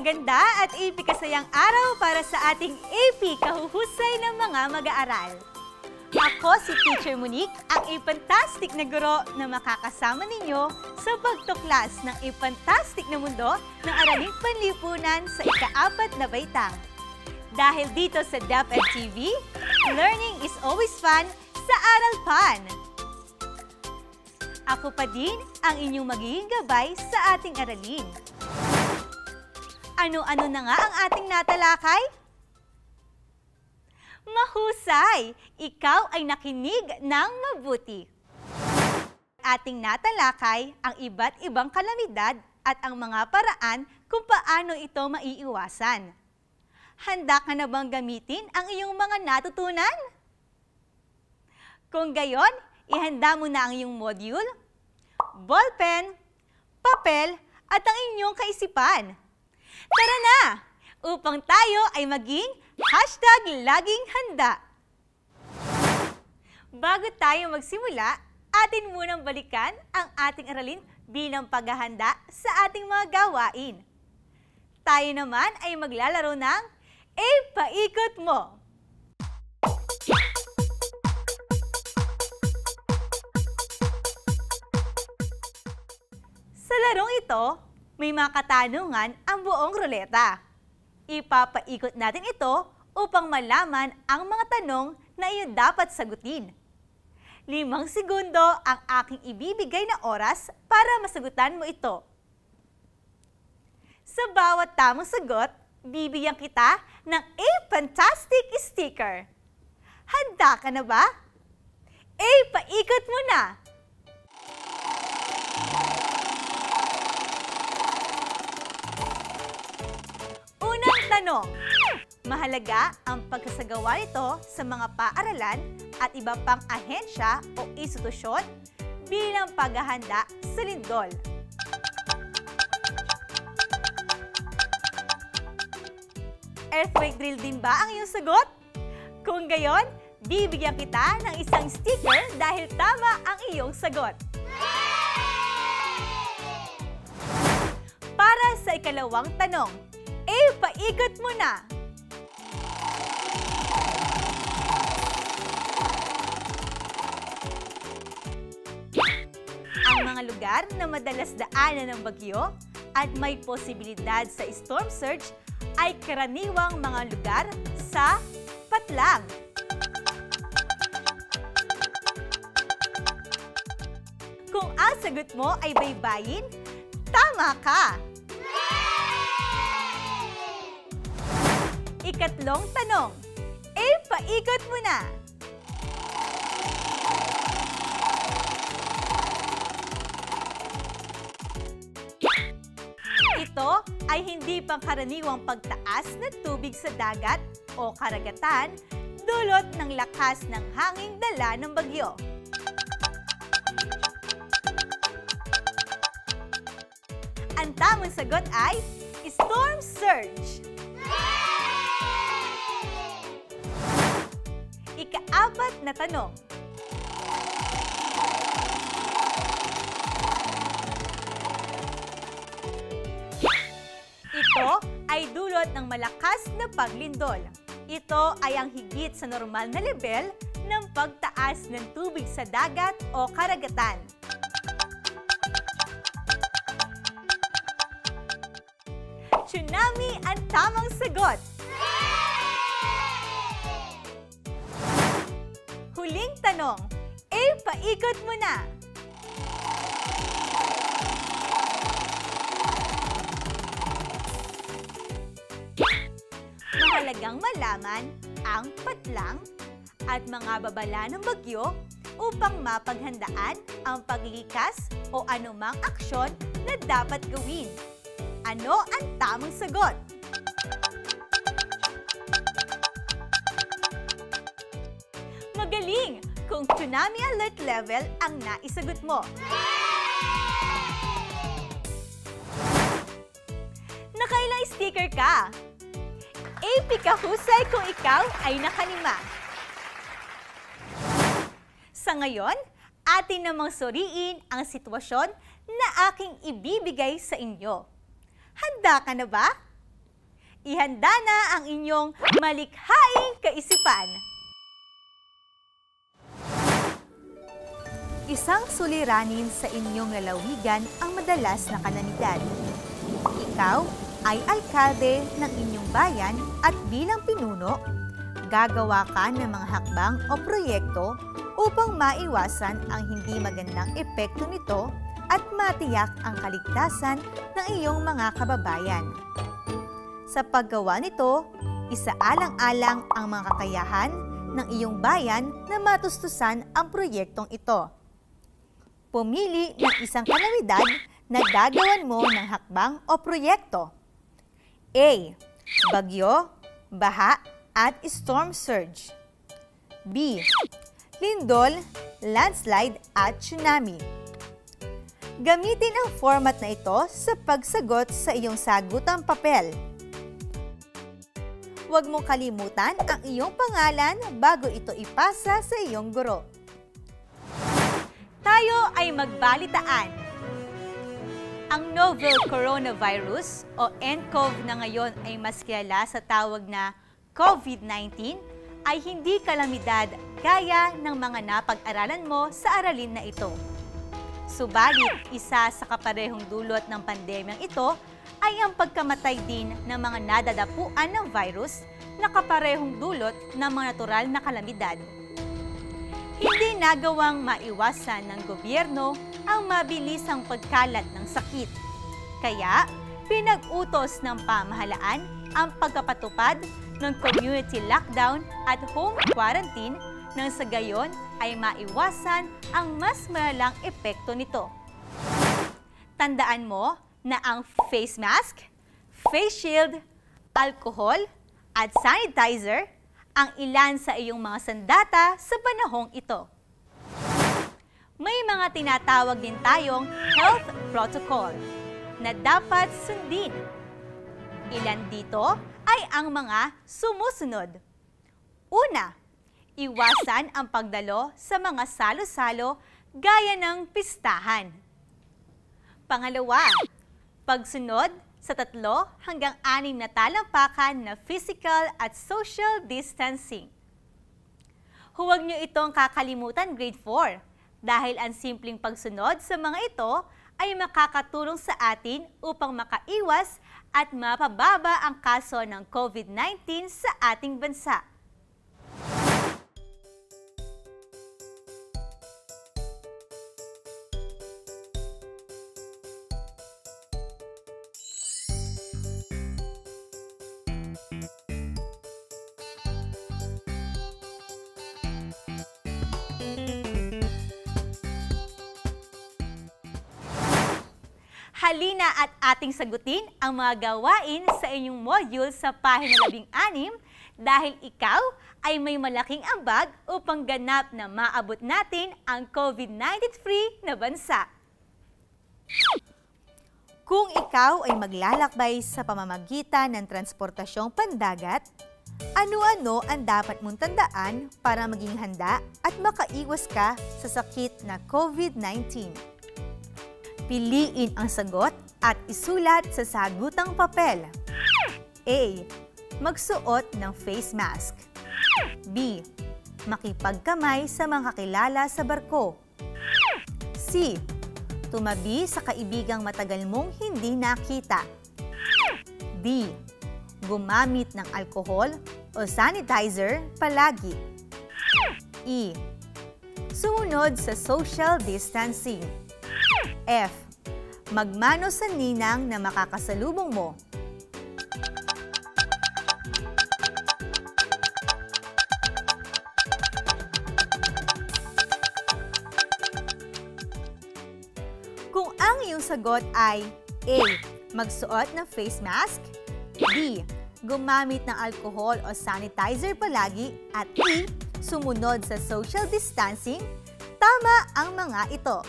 Maganda at AP kasayang araw para sa ating AP kahuhusay ng mga mag-aaral. Ako si Teacher Monique, ang fantastic na guro na makakasama ninyo sa pagtuklas ng fantastic na mundo ng araling panlipunan sa ika-4 na baitang. Dahil dito sa DepEd TV, learning is always fun sa Aral Pan. Ako pa din ang inyong magiging gabay sa ating aralin. Ano-ano na nga ang ating natalakay? Mahusay! Ikaw ay nakinig ng mabuti. Ating natalakay ang iba't ibang kalamidad at ang mga paraan kung paano ito maiiwasan. Handa ka na bang gamitin ang iyong mga natutunan? Kung gayon, ihanda mo na ang iyong module, ballpen, papel, at ang inyong kaisipan. Tara na! Upang tayo ay maging #laging-handa. Bago tayo magsimula, atin munang balikan ang ating aralin bilang paghahanda sa ating mga gawain. Tayo naman ay maglalaro ng Paikot Mo. Sa larong ito, may mga katanungan ang buong ruleta. Ipapaikot natin ito upang malaman ang mga tanong na iyo dapat sagutin. 5 segundo ang aking ibibigay na oras para masagutan mo ito. Sa bawat tamang sagot, bibigyan kita ng fantastic sticker. Handa ka na ba? Paikot mo na! Tanong, mahalaga ang pagkasagawa nito sa mga paaralan at iba pang ahensya o institusyon bilang paghahanda sa lindol. Earthquake drill din ba ang iyong sagot? Kung gayon, bibigyan kita ng isang sticker dahil tama ang iyong sagot. Para sa ikalawang tanong, paikot mo na! Ang mga lugar na madalas daanan ng bagyo at may posibilidad sa storm surge ay karaniwang mga lugar sa Patlang. Kung ang sagot mo ay baybayin, tama ka! Ikatlong tanong, paikot mo na! Ito ay hindi pangkaraniwang pagtaas ng tubig sa dagat o karagatan dulot ng lakas ng hanging dala ng bagyo. Ang tamang sagot ay storm surge. Ika-4 na tanong. Ito ay dulot ng malakas na paglindol. Ito ay ang higit sa normal na level ng pagtaas ng tubig sa dagat o karagatan. Tsunami ang tamang sagot. Huling tanong, paikot mo na! Mahalagang malaman ang patlang at mga babala ng bagyo upang mapaghandaan ang paglikas o anumang aksyon na dapat gawin. Ano ang tamang sagot? Magaling! Kung tsunami alert level ang naisagot mo. Nakailang sticker ka? Kahusay kung ikaw ay nakalima. Sa ngayon, atin namang suriin ang sitwasyon na aking ibibigay sa inyo. Handa ka na ba? ihanda na ang inyong malikhaing kaisipan. Isang suliranin sa inyong lalawigan ang madalas na kalamidad. Ikaw ay alkalde ng inyong bayan at bilang pinuno, gagawa ka ng mga hakbang o proyekto upang maiwasan ang hindi magandang epekto nito at matiyak ang kaligtasan ng iyong mga kababayan. Sa paggawa nito, isaalang-alang ang mga kakayahan ng iyong bayan na matustusan ang proyektong ito. Pumili ng isang kalamidad na gagawan mo ng hakbang o proyekto. A. Bagyo, baha, at storm surge. B. Lindol, landslide, at tsunami. Gamitin ang format na ito sa pagsagot sa iyong sagutang papel. Huwag mong kalimutan ang iyong pangalan bago ito ipasa sa iyong guro. Tayo ay magbalitaan. Ang novel coronavirus o nCoV na ngayon ay mas kilala sa tawag na COVID-19 ay hindi kalamidad gaya ng mga napag-aralan mo sa aralin na ito. Subalit, isa sa kaparehong dulot ng pandemyang ito ay ang pagkamatay din ng mga nadadapuan ng virus na kaparehong dulot ng mga natural na kalamidad. Hindi nagawang maiwasan ng gobyerno ang mabilisang pagkalat ng sakit. Kaya, pinag-utos ng pamahalaan ang pagpapatupad ng community lockdown at home quarantine nang sa gayon ay maiwasan ang mas malalang epekto nito. Tandaan mo na ang face mask, face shield, alcohol, at sanitizer ang ilan sa iyong mga sandata sa panahong ito. May mga tinatawag din tayong health protocol na dapat sundin. Ilan dito ay ang mga sumusunod. Una, iwasan ang pagdalo sa mga salo-salo gaya ng pistahan. Pangalawa, pagsunod sa 3 hanggang 6 na talampakan na physical at social distancing. Huwag niyo itong kakalimutan grade 4 dahil ang simpleng pagsunod sa mga ito ay makakatulong sa atin upang makaiwas at mapababa ang kaso ng COVID-19 sa ating bansa. Halina at ating sagutin ang mga gawain sa inyong module sa pahina 16 dahil ikaw ay may malaking ambag upang ganap na maabot natin ang COVID-19-free na bansa. Kung ikaw ay maglalakbay sa pamamagitan ng transportasyong pandagat, ano-ano ang dapat mong tandaan para maging handa at makaiwas ka sa sakit na COVID-19? Piliin ang sagot at isulat sa sagutang papel. A. Magsuot ng face mask. B. Makipagkamay sa mga kakilala sa barko. C. Tumabi sa kaibigang matagal mong hindi nakita. D. Gumamit ng alcohol o sanitizer palagi. E. Sumunod sa social distancing. F. Magmano sa ninang na makakasalubong mo. Kung ang iyong sagot ay A. Magsuot ng face mask, B. Gumamit ng alcohol o sanitizer palagi, at E. Sumunod sa social distancing, tama ang mga ito.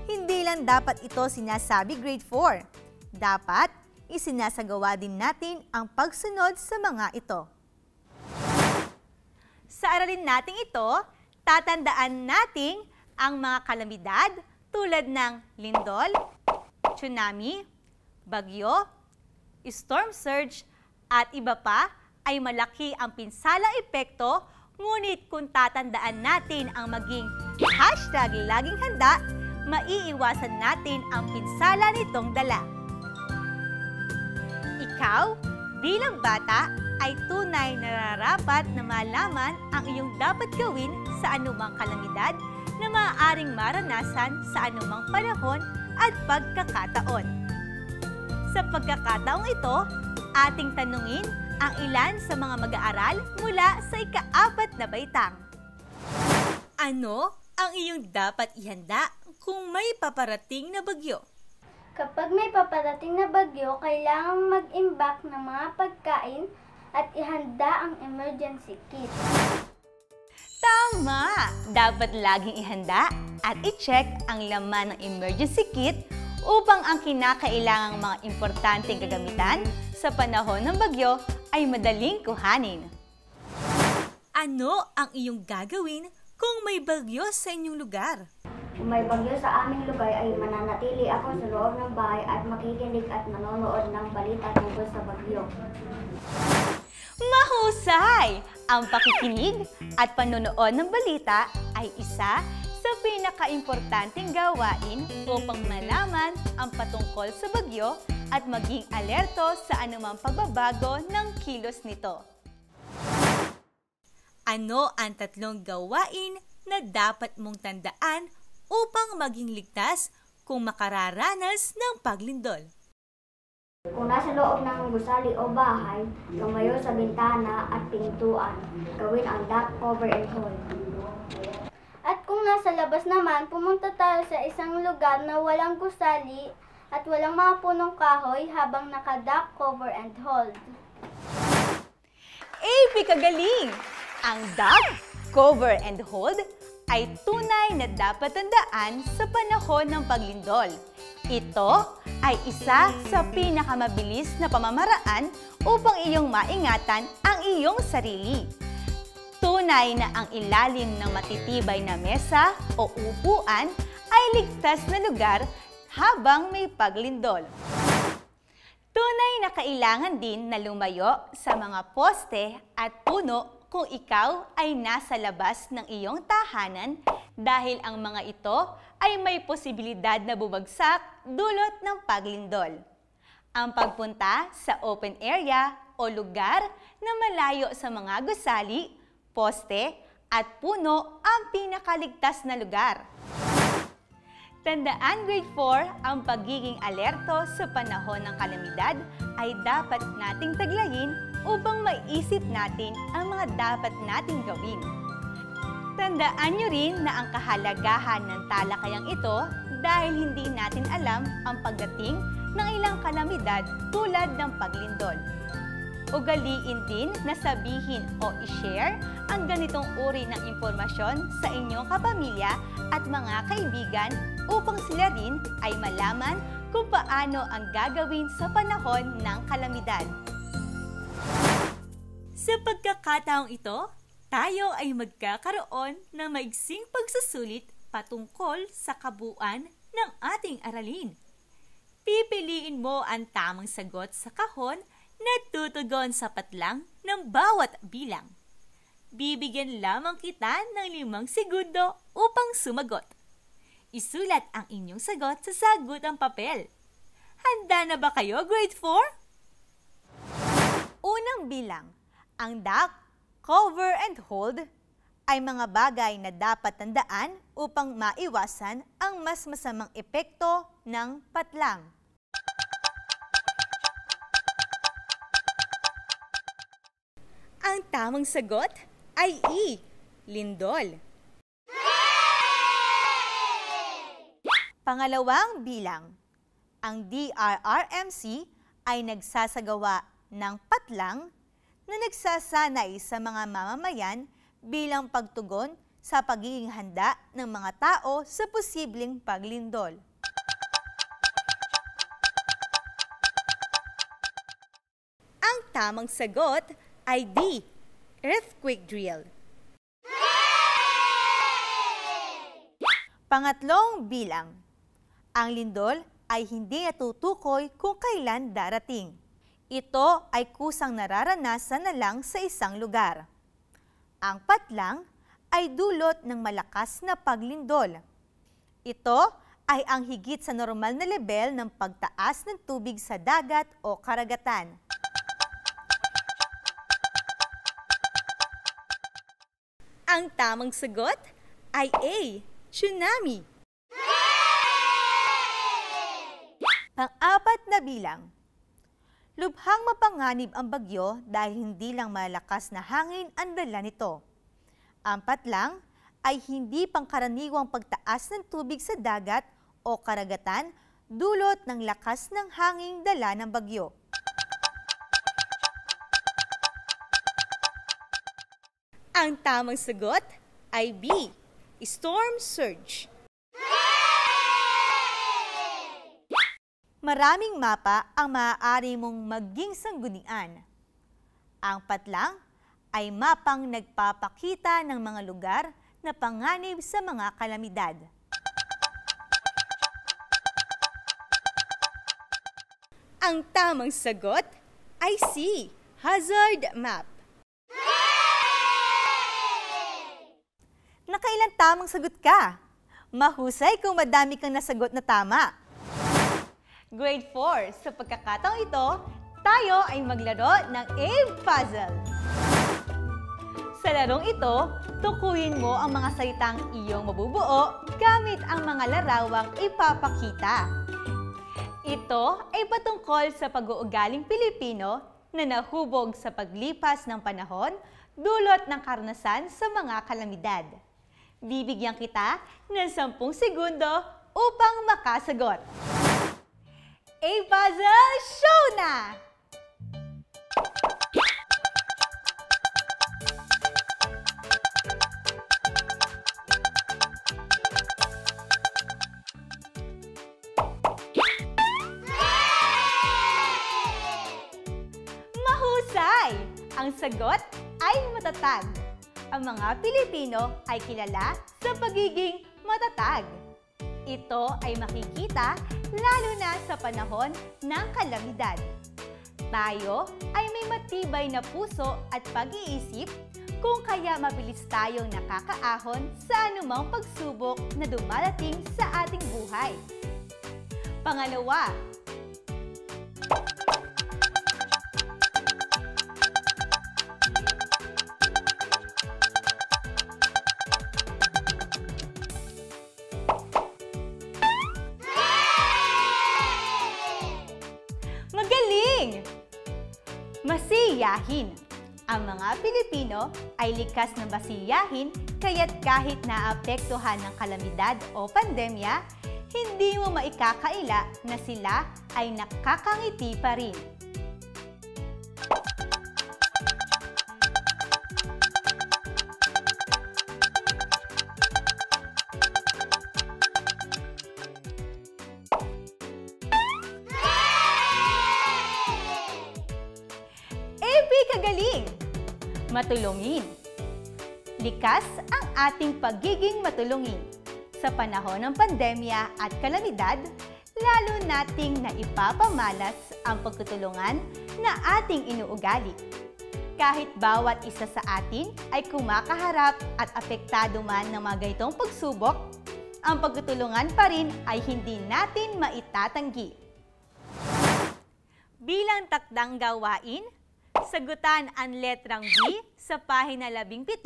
Hindi lang dapat ito sinasabi grade 4. Dapat isinasagawa din natin ang pagsunod sa mga ito. Sa aralin nating ito, tatandaan nating ang mga kalamidad tulad ng lindol, tsunami, bagyo, storm surge, At iba pa ay malaki ang pinsalang epekto, ngunit kung tatandaan natin ang maging #laging handa, maiiwasan natin ang pinsala nitong dala. Ikaw, bilang bata, ay tunay na nararapat na malaman ang iyong dapat gawin sa anumang kalamidad na maaaring maranasan sa anumang panahon at pagkakataon. Sa pagkakataong ito, ating tanungin ang ilan sa mga mag-aaral mula sa ika-4 na baitang. Ano ang iyong dapat ihanda kung may paparating na bagyo? Kapag may paparating na bagyo, kailangang mag-imbak ng mga pagkain at ihanda ang emergency kit. Tama! Dapat laging ihanda at i-check ang laman ng emergency kit upang ang kinakailangang mga importanteng gagamitan sa panahon ng bagyo ay madaling kuhanin. Ano ang iyong gagawin kung may bagyo sa inyong lugar? Kung may bagyo sa aming lugar ay mananatili ako sa loob ng bahay at makikinig at manonood ng balita tungkol sa bagyo. Mahusay! Ang pakikinig at panonood ng balita ay isa sa pinaka-importanting gawain upang malaman ang patungkol sa bagyo at maging alerto sa anumang pagbabago ng kilos nito. Ano ang 3 gawain na dapat mong tandaan upang maging ligtas kung makararanas ng paglindol? Kung nasa loob ng gusali o bahay, lumayo sa bintana at pintuan. Gawin ang duck cover and hold. At kung nasa labas naman, pumunta tayo sa isang lugar na walang gusali at walang mga punong kahoy habang naka-duck cover and hold. AP kagaling! Ang duck, cover and hold ay tunay na dapat tandaan sa panahon ng paglindol. Ito ay isa sa pinakamabilis na pamamaraan upang iyong maingatan ang iyong sarili. Tunay na ang ilalim ng matitibay na mesa o upuan ay ligtas na lugar habang may paglindol. Tunay na kailangan din na lumayo sa mga poste at puno kung ikaw ay nasa labas ng iyong tahanan dahil ang mga ito ay may posibilidad na bumagsak dulot ng paglindol. Ang pagpunta sa open area o lugar na malayo sa mga gusali, poste at puno ang pinakaligtas na lugar. Tandaan grade 4, ang pagiging alerto sa panahon ng kalamidad ay dapat nating taglayin upang maisip natin ang mga dapat nating gawin. Tandaan nyo rin na ang kahalagahan ng talakayang ito dahil hindi natin alam ang pagdating ng ilang kalamidad tulad ng paglindol. Ugaliin din na sabihin o i-share ang ganitong uri ng impormasyon sa inyong kapamilya at mga kaibigan upang sila rin ay malaman kung paano ang gagawin sa panahon ng kalamidad. Sa pagkakataong ito, tayo ay magkakaroon ng maigsing pagsusulit patungkol sa kabuuan ng ating aralin. Pipiliin mo ang tamang sagot sa kahon na tutugon sapat lang ng bawat bilang. Bibigyan lamang kita ng 5 segundo upang sumagot. Isulat ang inyong sagot sa sagutang papel. Handa na ba kayo, grade 4? Unang bilang. Ang duck, cover and hold ay mga bagay na dapat tandaan upang maiwasan ang mas masamang epekto ng patlang. Ang tamang sagot ay E, lindol. Pangalawang bilang. Ang DRRMC ay nagsasagawa ng patlang na nagsasanay sa mga mamamayan bilang pagtugon sa pagiging handa ng mga tao sa posibleng paglindol. Ang tamang sagot ay D, earthquake drill. Pangatlong bilang. Ang lindol ay hindi natutukoy kung kailan darating. Ito ay kusang nararanasan na lang sa isang lugar. Ang patlang ay dulot ng malakas na paglindol. Ito ay ang higit sa normal na level ng pagtaas ng tubig sa dagat o karagatan. Ang tamang sagot ay A. Tsunami. Pang-apat na bilang. Lubhang mapanganib ang bagyo dahil hindi lang malakas na hangin ang dala nito. Ang patlang ay hindi pangkaraniwang pagtaas ng tubig sa dagat o karagatan dulot ng lakas ng hanging dala ng bagyo. Ang tamang sagot ay B. Storm surge. Maraming mapa ang maaari mong maging sanggunian. Ang patlang ay mapang nagpapakita ng mga lugar na panganib sa mga kalamidad. Ang tamang sagot ay C. Hazard map. Nakailang tamang sagot ka? Mahusay kung madami kang nasagot na tama. Grade 4, sa pagkakataong ito, tayo ay maglaro ng Abe Puzzle. Sa larong ito, tukuyin mo ang mga salitang iyong mabubuo gamit ang mga larawang ipapakita. Ito ay patungkol sa pag-uugaling Pilipino na nahubog sa paglipas ng panahon dulot ng karanasan sa mga kalamidad. Bibigyan kita ng 10 segundo upang makasagot. A-Puzzle Show na! Mahusay! Ang sagot ay matatag. Ang mga Pilipino ay kilala sa pagiging matatag. Ito ay makikita lalo na sa panahon ng kalamidad. Tayo ay may matibay na puso at pag-iisip kung kaya mabilis tayong nakakaahon sa anumang pagsubok na dumarating sa ating buhay. Pangalawa, masiyahin. Ang mga Pilipino ay likas na masiyahin kaya't kahit naapektuhan ng kalamidad o pandemya, hindi mo maikakaila na sila ay nakakangiti pa rin. Kagaling! Matulungin. Likas ang ating pagiging matulungin. Sa panahon ng pandemya at kalamidad, lalo nating naipapamalas ang pagtutulungan na ating inuugali. Kahit bawat isa sa atin ay kumakaharap at apektado man ng mga ganitong pagsubok, ang pagtutulungan pa rin ay hindi natin maitatanggi. Bilang takdang gawain, sagutan ang letrang B sa pahina 17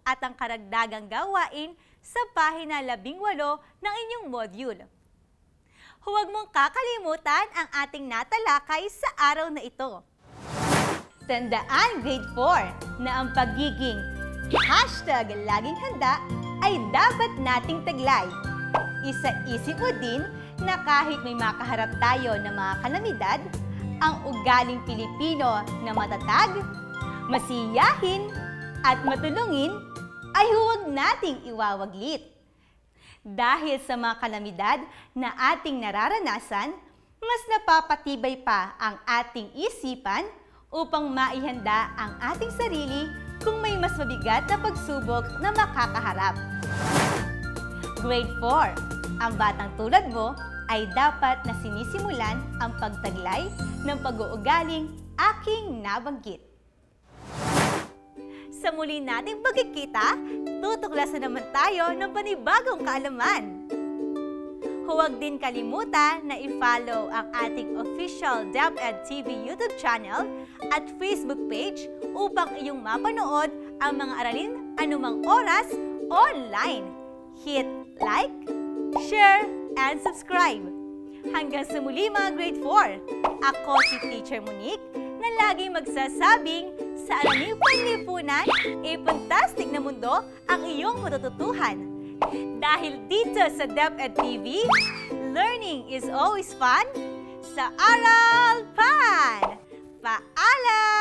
at ang karagdagang gawain sa pahina 18 ng inyong module. Huwag mong kakalimutan ang ating natalakay sa araw na ito. Tandaan, Grade 4, na ang pagiging #laging handa ay dapat nating taglay. Isa-isip mo din na kahit may makaharap tayo ng mga kalamidad, ang ugaling Pilipino na matatag, masiyahin, at matulungin ay huwag nating iwawaglit. Dahil sa mga kalamidad na ating nararanasan, mas napapatibay pa ang ating isipan upang maihanda ang ating sarili kung may mas mabigat na pagsubok na makakaharap. Grade 4, ang batang tulad mo ay dapat na sinisimulan ang pagtaglay ng pag-uugaling aking nabanggit. Sa muli nating pagkikita, tutuklasan naman tayo ng panibagong kaalaman. Huwag din kalimutan na i-follow ang ating official DepEd TV YouTube channel at Facebook page upang iyong mapanood ang mga aralin anumang oras online. Hit like, share, and subscribe. Hanggang sa muli mga grade 4, ako si Teacher Monique na laging magsasabing sa alaming panlipunan, fantastic na mundo ang iyong matututuhan. Dahil dito sa DepEd TV, learning is always fun sa Aral Pan! Paalam!